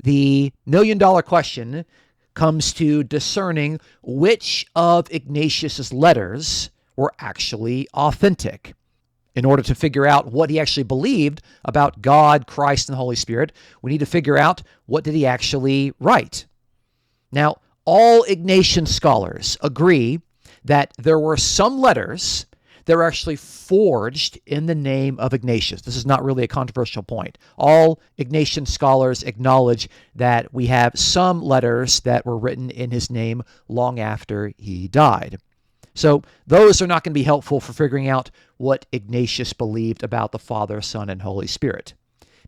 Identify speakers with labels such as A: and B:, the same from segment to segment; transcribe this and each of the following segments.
A: the million-dollar question comes to discerning which of Ignatius's letters were actually authentic. In order to figure out what he actually believed about God, Christ, and the Holy Spirit, we need to figure out what did he actually write. Now, all Ignatian scholars agree that there were some letters that were actually forged in the name of Ignatius. This is not really a controversial point. All Ignatian scholars acknowledge that we have some letters that were written in his name long after he died. So those are not going to be helpful for figuring out what Ignatius believed about the Father, Son, and Holy Spirit.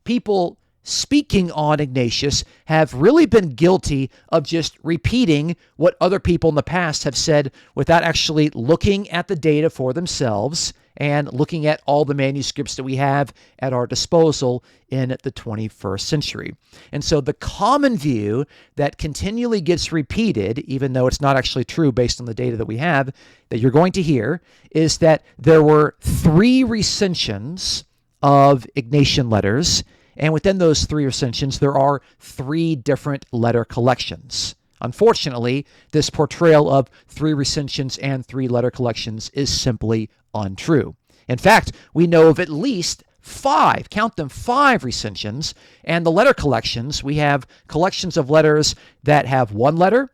A: People speaking on Ignatius have really been guilty of just repeating what other people in the past have said without actually looking at the data for themselves and looking at all the manuscripts that we have at our disposal in the 21st century. And so the common view that continually gets repeated, even though it's not actually true based on the data that we have, that you're going to hear, is that there were 3 recensions of Ignatian letters, and within those 3 recensions, there are 3 different letter collections. Unfortunately, this portrayal of 3 recensions and 3 letter collections is simply untrue. In fact, we know of at least 5, count them, 5 recensions, and the letter collections, we have collections of letters that have 1 letter,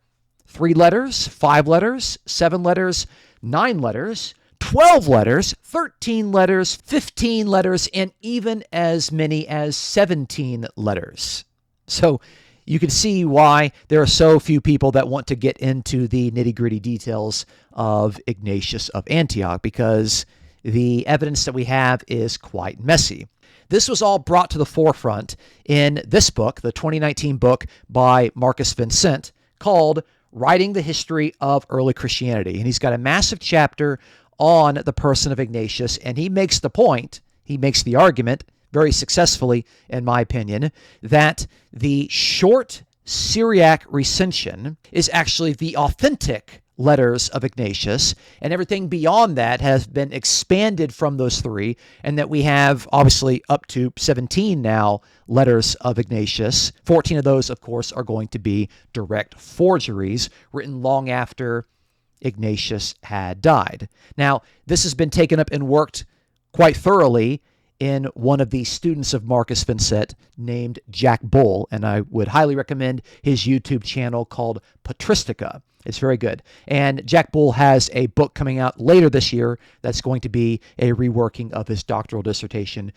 A: 3 letters, 5 letters, 7 letters, 9 letters, 12 letters, 13 letters, 15 letters, and even as many as 17 letters. So you can see why there are so few people that want to get into the nitty-gritty details of Ignatius of Antioch, because the evidence that we have is quite messy. This was all brought to the forefront in this book, the 2019 book by Marcus Vincent, called Writing the History of Early Christianity. And he's got a massive chapter on the person of Ignatius, and he makes the point, he makes the argument, very successfully, in my opinion, that the short Syriac recension is actually the authentic letters of Ignatius, and everything beyond that has been expanded from those 3, and that we have obviously up to 17 now letters of Ignatius. 14 of those, of course, are going to be direct forgeries written long after Ignatius had died. Now, this has been taken up and worked quite thoroughly in one of the students of Marcus Vincent named Jack Bull, and I would highly recommend his YouTube channel called Patristica. It's very good. And Jack Bull has a book coming out later this year that's going to be a reworking of his doctoral dissertation